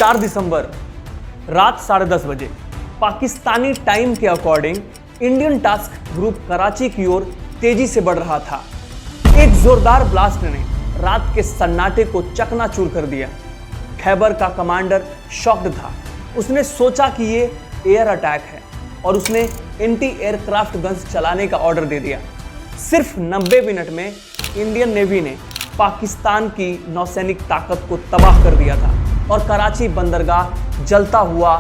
4 दिसंबर रात 10:30 बजे पाकिस्तानी टाइम के according Indian task group Karachi की ओर तेजी से बढ़ रहा था। एक जोरदार ब्लास्ट ने रात के सन्नाटे को चकनाचूर कर दिया। खैबर का कमांडर शॉक्ड था। उसने सोचा कि ये एयर अटैक है और उसने एंटी एयरक्राफ्ट गन्स चलाने का ऑर्डर दे दिया। सिर्फ 90 मिनट में इंडियन नेवी ने पाकिस्तान की नौसैनिक ताकत को तबाह कर दिया था और कराची बंदरगाह जलता हुआ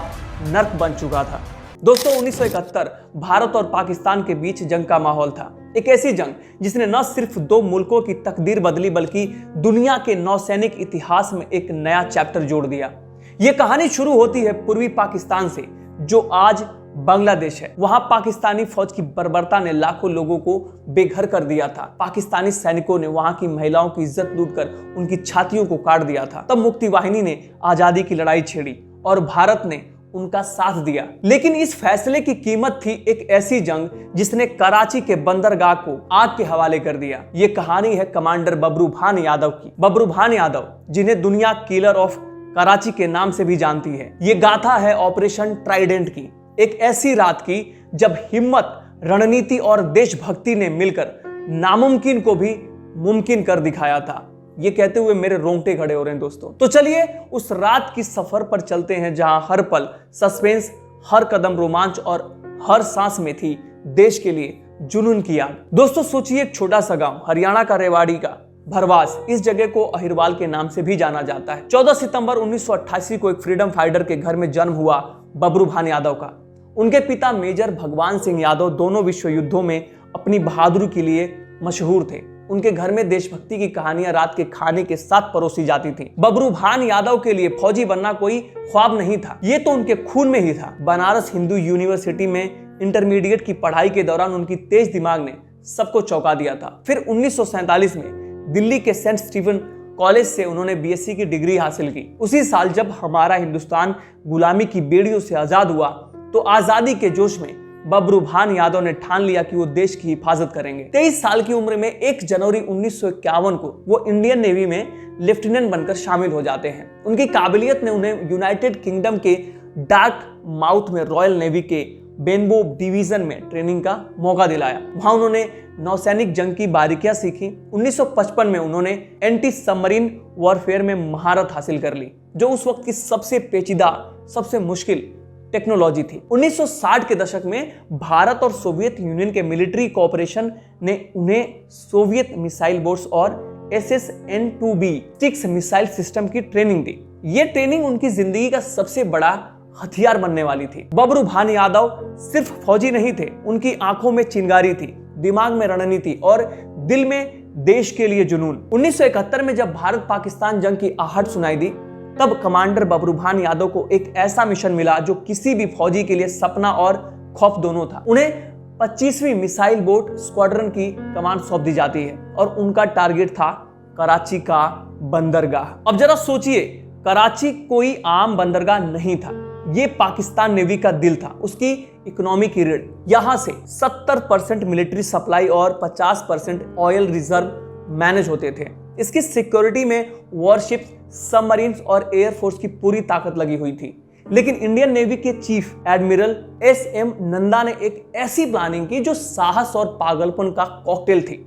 नर्क बन चुका था। दोस्तों 1971 भारत और पाकिस्तान के बीच जंग का माहौल था। एक ऐसी जंग जिसने न सिर्फ दो मुल्कों की तकदीर बदली बल्कि दुनिया के नौसैनिक इतिहास में एक नया चैप्टर जोड़ दिया। यह कहानी शुरू होती है पूर्वी पाकिस्तान से, जो आज बांग्लादेश है। वहां पाकिस्तानी फौज की बर्बरता ने लाखों लोगों को बेघर कर दिया था। पाकिस्तानी सैनिकों ने वहां की महिलाओं की इज्जत लूटकर उनकी छातियों को काट दिया था। तब मुक्ति वाहिनी ने आजादी की लड़ाई छेड़ी और भारत ने उनका साथ दिया। लेकिन इस फैसले की कीमत थी एक ऐसी जंग जिसने कराची के बंदरगाह को आग के हवाले कर दिया। ये कहानी है कमांडर बबरू भान यादव की। बबरू भान यादव, जिन्हें दुनिया किलर ऑफ कराची के नाम से भी जानती है। ये गाथा है ऑपरेशन ट्राइडेंट की, एक ऐसी रात की जब हिम्मत, रणनीति और देशभक्ति ने मिलकर नामुमकिन को भी मुमकिन कर दिखाया था। ये कहते हुए मेरे रोंगटे खड़े हो रहे हैं दोस्तों। तो चलिए उस रात की सफर पर चलते हैं जहां हर पल सस्पेंस, हर कदम रोमांच और हर सांस में थी देश के लिए जुनून की आग। दोस्तों सोचिए, एक छोटा सा गांव हरियाणा का रेवाड़ी का भरवास, इस जगह को अहिरवाल के नाम से भी जाना जाता है। 14 सितंबर 1988 को एक फ्रीडम फाइटर के घर में जन्म हुआ बबरू भान यादव का। उनके पिता मेजर भगवान सिंह यादव दोनों विश्व युद्धों में अपनी बहादुरी के लिए मशहूर थे। उनके घर में देशभक्ति की कहानियां रात के खाने के साथ परोसी जाती थी। बबरू भान यादव के लिए फौजी बनना कोई ख्वाब नहीं था, ये तो उनके खून में ही था। बनारस हिंदू यूनिवर्सिटी में इंटरमीडिएट की पढ़ाई के दौरान उनकी तेज दिमाग ने सबको चौंका दिया था। फिर 1947 में दिल्ली के सेंट स्टीफन कॉलेज से उन्होंने बीएससी की डिग्री हासिल की। उसी साल जब हमारा हिंदुस्तान गुलामी की बेड़ियों से आजाद हुआ तो आजादी के जोश में बबरू भान यादव ने ठान लिया कि वो देश की हिफाजत करेंगे। 23 साल की उम्र में 1 जनवरी 1951 को वो इंडियन नेवी में लेफ्टिनेंट बनकर शामिल हो जाते हैं। उनकी काबिलियत ने उन्हें यूनाइटेड किंगडम के डार्क माउथ में रॉयल नेवी के बेनबो डिवीजन में ट्रेनिंग का मौका दिलाया। वहां उन्होंने नौसैनिक जंग की बारीकियां सीखी। 1955 में उन्होंने एंटी सबमरीन वॉरफेयर में महारत हासिल कर ली, जो उस वक्त की सबसे पेचीदा, सबसे मुश्किल टेक्नोलॉजी थी। 1960 के दशक में भारत और सोवियत यूनियन के मिलिट्री कोऑपरेशन ने उन्हें सोवियत मिसाइल बोट्स और SSN-2B 6 मिसाइल सिस्टम की ट्रेनिंग दी। ये ट्रेनिंग उनकी जिंदगी का सबसे बड़ा हथियार बनने वाली थी। बबरू भान यादव सिर्फ फौजी नहीं थे, उनकी आंखों में चिंगारी थी, दिमाग में रणनीति और दिल में देश के लिए जुनून। 1971 में जब भारत पाकिस्तान जंग की आहट सुनाई दी, तब कमांडर बबरू भान यादव को एक ऐसा मिशन मिला जो किसी भी फौजी के लिए सपना और खौफ दोनों था। उन्हें 25वीं मिसाइल बोट स्क्वाड्रन की कमांड सौंप दी जाती है और उनका टारगेट था कराची का बंदरगाह। अब जरा सोचिए, कराची कोई आम बंदरगाह नहीं था, ये पाकिस्तान नेवी का दिल था, उसकी इकोनॉमी की रीढ़। यहां से 70% मिलिट्री सप्लाई और 50% ऑयल रिजर्व मैनेज होते थे। इसकी सिक्योरिटी में वॉरशिप्स, सबमरीन्स और एयरफोर्स की पूरी ताकत लगी हुई थी। लेकिन इंडियन नेवी के चीफ एडमिरल SM नंदा ने एक ऐसी प्लानिंग की जो साहस और पागलपन का कॉकटेल थी।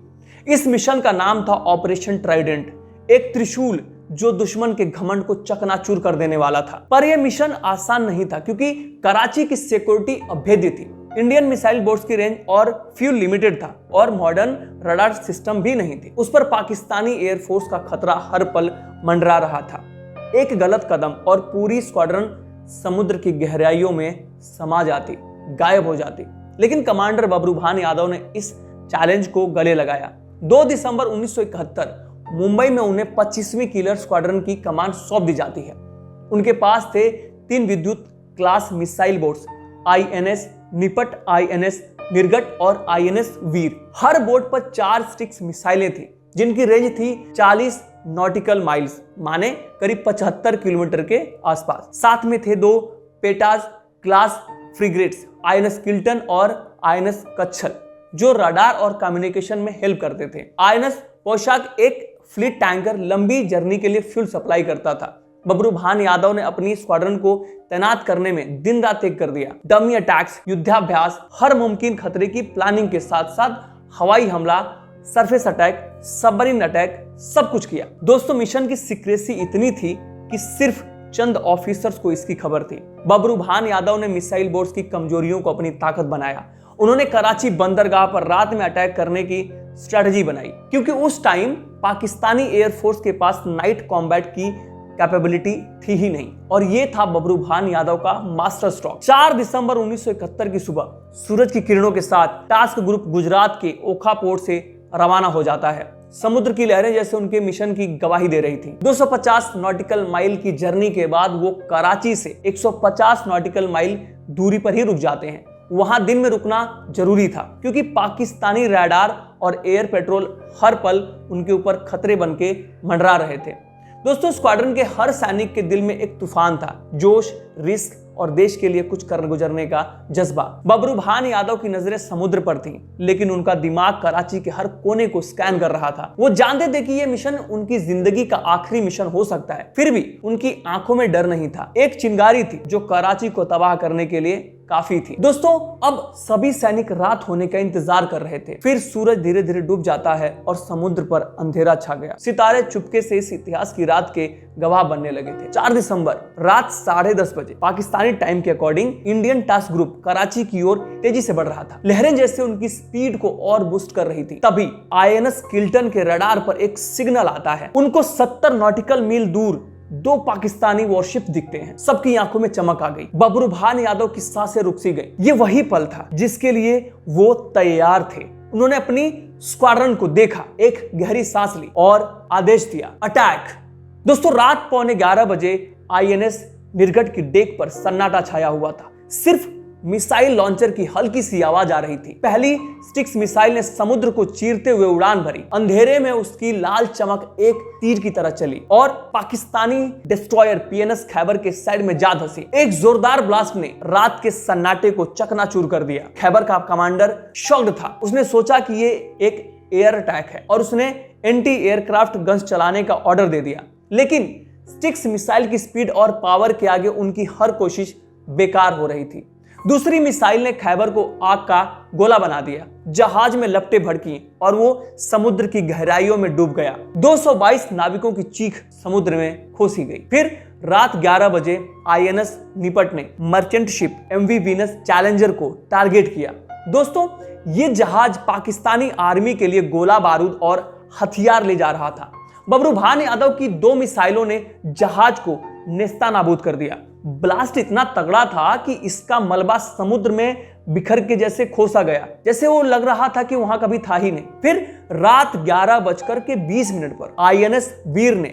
इस मिशन का नाम था ऑपरेशन ट्राइडेंट, एक त्रिशूल जो दुश्मन के घमंड को चकनाचूर कर देने वाला था। पर यह मिशन आसान नहीं था क्योंकि कराची की सिक्योरिटी अभेद्य थी। इंडियन मिसाइल बोट्स की रेंज और फ्यूल लिमिटेड था और मॉडर्न रडार सिस्टम भी नहीं थी। उस पर पाकिस्तानी एयरफोर्स का खतरा हर पल मंडरा रहा था। एक गलत कदम और पूरी स्क्वाड्रन समुद्र की गहराइयों में समा जाती, गायब हो जाती। लेकिन कमांडर बबरू भान यादव ने इस चैलेंज को गले लगाया। 2 दिसंबर 1971 मुंबई में उन्हें 25वीं किलर स्क्वाड्रन की कमांड सौंप दी जाती है। उनके पास थे 3 विद्युत क्लास मिसाइल बोट्स, INS निपट, INS निर्गट और INS वीर। हर बोट पर 4 स्टिक्स मिसाइलें थी जिनकी रेंज थी 40 नॉटिकल माइल्स, माने करीब 75 किलोमीटर के आसपास। साथ में थे 2 पेटाज क्लास फ्रिगेट्स, INS किल्टन और INS कच्छल, जो रडार और कम्युनिकेशन में हेल्प करते थे। INS पोशाक एक फ्लीट टैंकर लंबी जर्नी के लिए फ्यूल सप्लाई करता था। बबरू भान यादव ने अपनी स्क्वाड्रन को तैनात करने में दिन रात एक कर दिया। डमी अटैक्स, युद्धाभ्यास, हर मुमकिन खतरे की प्लानिंग के साथ साथ हवाई हमला, सरफेस अटैक, सबमरीन अटैक, सब कुछ किया। दोस्तों, मिशन की सीक्रेसी इतनी थी कि सिर्फ चंद ऑफिसर्स को इसकी खबर थी। बबरू भान यादव ने मिसाइल बोर्ड्स की कमजोरियों को अपनी ताकत बनाया। उन्होंने कराची बंदरगाह पर रात में अटैक करने की स्ट्रेटजी बनाई, क्योंकि उस टाइम पाकिस्तानी एयरफोर्स के पास नाइट कॉम्बैट की कैपेबिलिटी थी ही नहीं, और ये था बबरू भान यादव का मास्टर स्ट्रोक। 4 दिसंबर 1971 की सुबह सूरज की किरणों के साथ टास्क ग्रुप गुजरात के ओखा पोर्ट से रवाना हो जाता है। समुद्र की लहरें जैसे उनके मिशन की गवाही दे रही थी। 250 नॉटिकल माइल की जर्नी के बाद वो कराची से 150 नॉटिकल माइल दूरी पर ही रुक जाते हैं। वहां दिन में रुकना जरूरी था, क्योंकि पाकिस्तानी रडार और एयर पेट्रोल हर पल उनके ऊपर खतरे बनके मंडरा रहे थे। दोस्तों, स्क्वाड्रन के हर सैनिक के दिल में एक तूफान था, जोश, रिस्क और देश के लिए कुछ कर गुजरने का जज्बा। बबरू भान यादव की नजरें समुद्र पर थीं, लेकिन उनका दिमाग कराची के हर कोने को स्कैन कर रहा था। वो जानते थे कि ये मिशन उनकी जिंदगी का आखिरी मिशन हो सकता है, फिर भी उनकी आंखों में डर नहीं था। एक चिंगारी थी जो कराची को तबाह करने के लिए काफी थी। दोस्तों, अब सभी सैनिक रात होने का इंतजार कर रहे थे। फिर सूरज धीरे धीरे डूब जाता है और समुद्र पर अंधेरा छा गया। सितारे चुपके से इस इतिहास की रात के गवाह बनने लगे थे। 4 दिसंबर रात 10:30 बजे पाकिस्तानी टाइम के according Indian task group Karachi की ओर तेजी से बढ़ रहा था। लहरें जैसे उनकी स्पीड को और बूस्ट कर रही थी। तभी INS किल्टन के रडार पर एक सिग्नल आता है। उनको 70 नॉटिकल मील दूर 2 पाकिस्तानी वॉरशिप दिखते हैं। सबकी आंखों में चमक आ गई। बबरू भान यादव की सांसें रुक सी गई। ये वही पल था जिसके लिए वो तैयार थे। उन्होंने अपनी स्क्वाड्रन को देखा, एक गहरी सांस ली और आदेश दिया, अटैक। दोस्तों, रात 11:15 बजे INS निर्घट की डेक पर सन्नाटा छाया हुआ था। सिर्फ मिसाइल लॉन्चर की हल्की सी आवाज आ रही थी। पहली स्टिक्स मिसाइल ने समुद्र को चीरते हुए उड़ान भरी। अंधेरे में उसकी लाल चमक एक तीर की तरह चली और पाकिस्तानी डिस्ट्रॉयर PNS खैबर के साइड में जा धंसी। एक जोरदार ब्लास्ट ने रात के सन्नाटे को चकनाचूर कर दिया। खैबर का कमांडर शॉक्ड था। उसने सोचा कि ये एक एयर अटैक है और उसने एंटी एयरक्राफ्ट गन्स चलाने का ऑर्डर दे दिया। लेकिन स्टिक्स मिसाइल की स्पीड और पावर के आगे उनकी हर कोशिश बेकार हो रही थी। दूसरी मिसाइल ने खैबर को आग का गोला बना दिया। जहाज में लपटें भड़की और वो समुद्र की गहराइयों में डूब गया। 222 नाविकों की चीख समुद्र में खोसी गई। फिर रात 11 बजे INS निपट ने merchant ship MV Venus challenger को टारगेट किया। दोस्तों, ये जहाज पाकिस्तानी आर्मी के लिए गोला बारूद और हथियार ले जा रहा था। बबरू भान यादव की 2 मिसाइलों ने जहाज को नेस्तानाबूद कर दिया। ब्लास्ट इतना तगड़ा था कि इसका मलबा समुद्र में बिखर के जैसे खोसा गया, जैसे वो लग रहा था कि वहां कभी था ही नहीं। फिर रात 11:20 पर INS वीर ने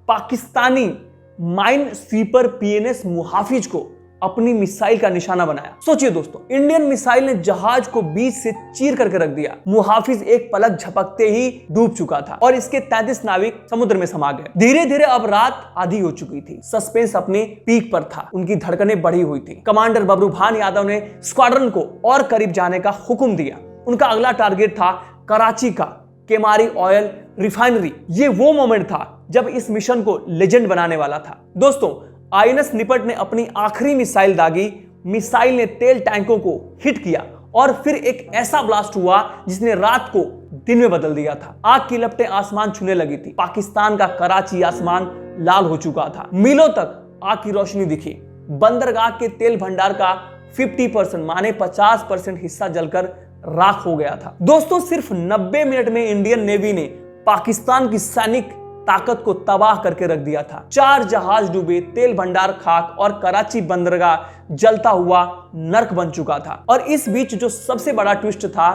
पाकिस्तानी माइन स्वीपर PNS मुहाफिज को अपनी मिसाइल का निशाना बनाया। सोचिए दोस्तों, इंडियन मिसाइल ने जहाज को बीच से चीर करके रख दिया। मुहाफिज एक पलक झपकते ही डूब चुका था और इसके 33 नाविक समुद्र में समा गए। धीरे धीरे अब रात आधी हो चुकी थी। सस्पेंस अपने पीक पर था। उनकी धड़कनें बढ़ी हुई थी। कमांडर बबरू भान यादव ने स्क्वाड्रन को और करीब जाने का हुक्म दिया। उनका अगला टारगेट था कराची का केमारी ऑयल रिफाइनरी। ये वो मोमेंट था जब इस मिशन को लेजेंड बनाने वाला था। दोस्तों, INS निपट ने अपनी आखिरी मिसाइल दागी। मिसाइल ने तेल टैंकों को हिट किया और फिर एक ऐसा ब्लास्ट हुआ जिसने रात को दिन में बदल दिया था। आग की लपटें आसमान छूने लगी थी। पाकिस्तान का कराची आसमान लाल हो चुका था। मीलों तक आग की रोशनी दिखी। बंदरगाह के तेल भंडार का 50% माने 50% हिस्सा जलकर राख हो गया था। दोस्तों, सिर्फ 90 मिनट में इंडियन नेवी ने पाकिस्तान की सैनिक ताकत को तबाह करके रख दिया था। 4 जहाज डूबे, तेल भंडार खाक और कराची बंदरगाह जलता हुआ नर्क बन चुका था। और इस बीच जो सबसे बड़ा ट्विस्ट था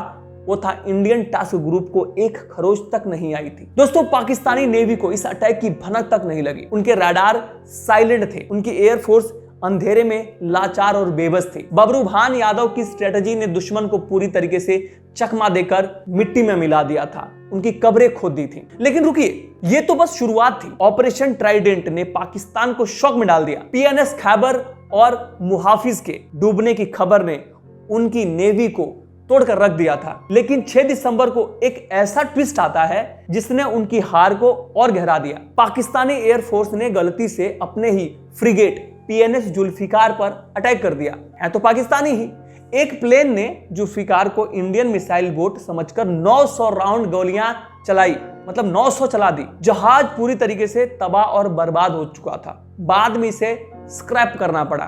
वो था इंडियन टास्क ग्रुप को एक खरोच तक नहीं आई थी। दोस्तों, पाकिस्तानी नेवी को इस अटैक की भनक तक नहीं लगी। उनके रडार साइलेंट थे। उनकी एयरफोर्स अंधेरे में लाचार और बेबस थी। बबरू भान यादव की स्ट्रेटजी ने दुश्मन को पूरी तरीके से चकमा देकर मिट्टी में मिला दिया था। उनकी कब्रें खोद दी थी। लेकिन रुकिए, ये तो बस शुरुआत थी। ऑपरेशन ट्राइडेंट ने पाकिस्तान को शॉक में डाल दिया। PNS खैबर और मुहाफिज के डूबने की खबर ने उनकी नेवी को तोड़कर रख दिया था। लेकिन 6 दिसंबर को एक ऐसा ट्विस्ट आता है जिसने उनकी हार को और गहरा दिया। पाकिस्तानी एयरफोर्स ने गलती से अपने ही फ्रिगेट PNS जुल्फिकार पर अटैक कर दिया। है तो पाकिस्तानी ही। एक प्लेन ने जुल्फिकार को इंडियन मिसाइल बोट समझकर 900 राउंड गोलियां चलाई, मतलब 900 चला दी। जहाज पूरी तरीके से तबाह और बर्बाद हो चुका था। बाद में इसे स्क्रैप करना पड़ा।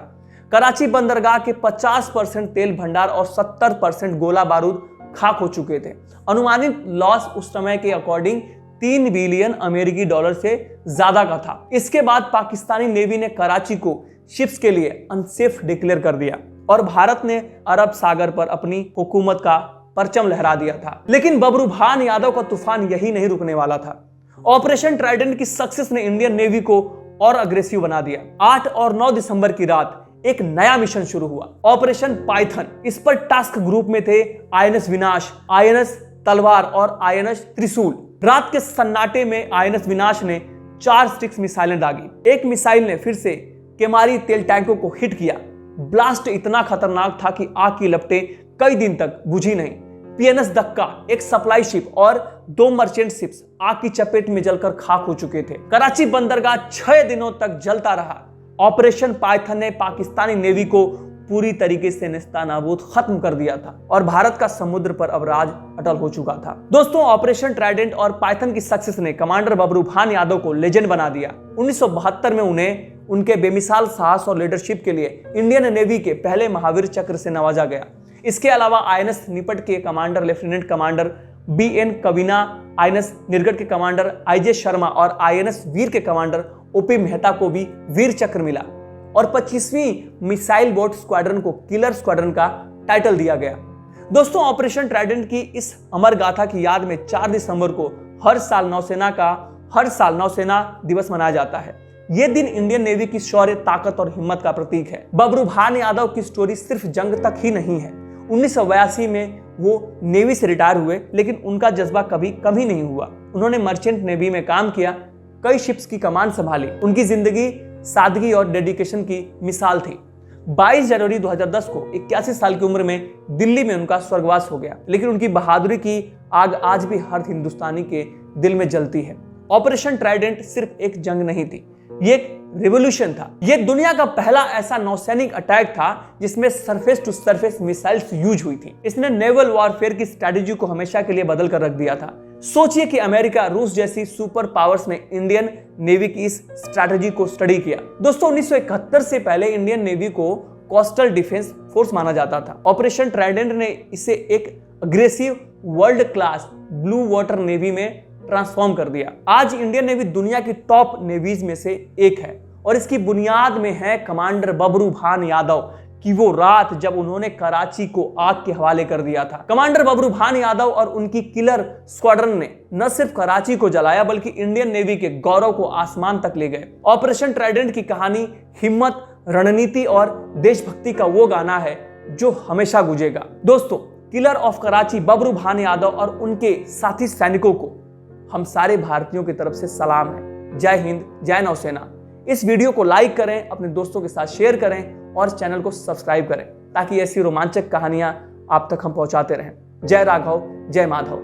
कराची बंदरगाह के 50% तेल भंडार और 70% गोला बारूद खाक हो चुके थे। अनुमानित लॉस उस समय के अकॉर्डिंग 3 बिलियन अमेरिकी डॉलर से ज्यादा का था। इसके बाद पाकिस्तानी नेवी ने कराची को शिप्स के लिए अनसेफ डिक्लेयर कर दिया और भारत ने अरब सागर पर अपनी हुकूमत का परचम लहरा दिया था। लेकिन बबरूभान यादव का तूफान यही नहीं रुकने वाला था। ऑपरेशन ट्राइडेंट की सक्सेस ने इंडियन नेवी को और अग्रेसिव बना दिया। 8 और 9 दिसंबर की रात एक नया मिशन शुरू हुआ, ऑपरेशन पाइथन। इस पर टास्क ग्रुप में थे INS विनाश, INS तलवार और INS त्रिशूल। रात के सन्नाटे में INS विनाश ने 4 स्टिक्स मिसाइलें दागी। एक मिसाइल ने फिर से केमारी तेल टैंकों को हिट किया। ब्लास्ट इतना खतरनाक था कि आग की लपटें कई दिन तक बुझी नहीं। PNS दक्का, एक सप्लाई शिप और 2 मर्चेंट शिप्स आग की चपेट में जलकर खाक हो चुके थे। कराची बंदरगाह 6 दिनों तक जलता रहा। ऑपरेशन पाइथन ने पाकिस्तानी नेवी को पूरी तरीके से नेस्तनाबूद खत्म कर दिया था और भारत का समुद्र पर अब राज अटल हो चुका था। दोस्तों, ऑपरेशन ट्राइडेंट और पाइथन की सक्सेस ने कमांडर बबरूभान यादव को लेजेंड बना दिया। 1972 में उन्हें उनके बेमिसाल साहस और लीडरशिप के लिए इंडियन नेवी के पहले महावीर चक्र से नवाजा गया। इसके अलावा INS निपट के commander lieutenant commander BN कविना, INS निर्गढ़ के कमांडर IJ शर्मा और INS वीर के कमांडर OP मेहता को भी वीर चक्र मिला और 25वीं मिसाइल बोट स्क्वाड्रन को किलर स्क्वाड्रन का टाइटल दिया गया। दोस्तों, ऑपरेशन ट्राइडेंट की इस अमर गाथा की याद में 4 दिसंबर को हर साल नौसेना दिवस मनाया जाता है। यह दिन इंडियन नेवी की शौर्य, ताकत और हिम्मत का प्रतीक है। बबरूभान यादव की स्टोरी सिर्फ जंग तक ही नहीं है। 1982 में वो नेवी से रिटायर हुए, लेकिन उनका जज्बा कभी कम ही नहीं हुआ। उन्होंने मर्चेंट नेवी में काम किया, कई शिप्स की कमान संभाली। उनकी जिंदगी सादगी और डेडिकेशन की मिसाल थी। 22 जनवरी 2010 को 81 साल की उम्र में दिल्ली में उनका स्वर्गवास हो गया, लेकिन उनकी बहादुरी की आग आज भी हर हिंदुस्तानी के दिल में जलती है। ऑपरेशन ट्राइडेंट सिर्फ एक जंग नहीं थी, ये एक रिवॉल्यूशन था। यह दुनिया का पहला ऐसा नौसैनिक अटैक था जिसमें surface to surface missiles use हुई थी। इसने नेवल वॉरफेयर की स्ट्रेटेजी को हमेशा के लिए बदल कर रख दिया था। सोचिए कि अमेरिका, रूस जैसी सुपर पावर्स ने इंडियन नेवी की इस स्ट्रेटेजी को स्टडी किया। दोस्तों, 1971 से पहले इंडियन नेवी को कोस्टल डिफेंस फोर्स माना जाता था। ऑपरेशन ट्राइडेंट ने इसे एक aggressive world class blue water navy में ट्रांसफॉर्म कर दिया। आज इंडियन नेवी दुनिया की टॉप नेवीज में से एक है और इसकी बुनियाद में है कमांडर बबरूभान यादव की वो रात जब उन्होंने कराची को आग के हवाले कर दिया था। कमांडर बबरूभान यादव और उनकी किलर स्क्वाड्रन ने न सिर्फ कराची को जलाया बल्कि इंडियन नेवी के गौरव को आसमान तक ले गए। ऑपरेशन ट्राइडेंट की कहानी हिम्मत, रणनीति और देशभक्ति का वो गाना है जो हमेशा गूंजेगा। दोस्तों, किलर ऑफ कराची बबरूभान यादव और उनके साथी सैनिकों को हम सारे भारतीयों की तरफ से सलाम है। जय हिंद, जय नौसेना। इस वीडियो को लाइक करें, अपने दोस्तों के साथ शेयर करें और चैनल को सब्सक्राइब करें ताकि ऐसी रोमांचक कहानियां आप तक हम पहुंचाते रहें। जय राघव, जय माधव।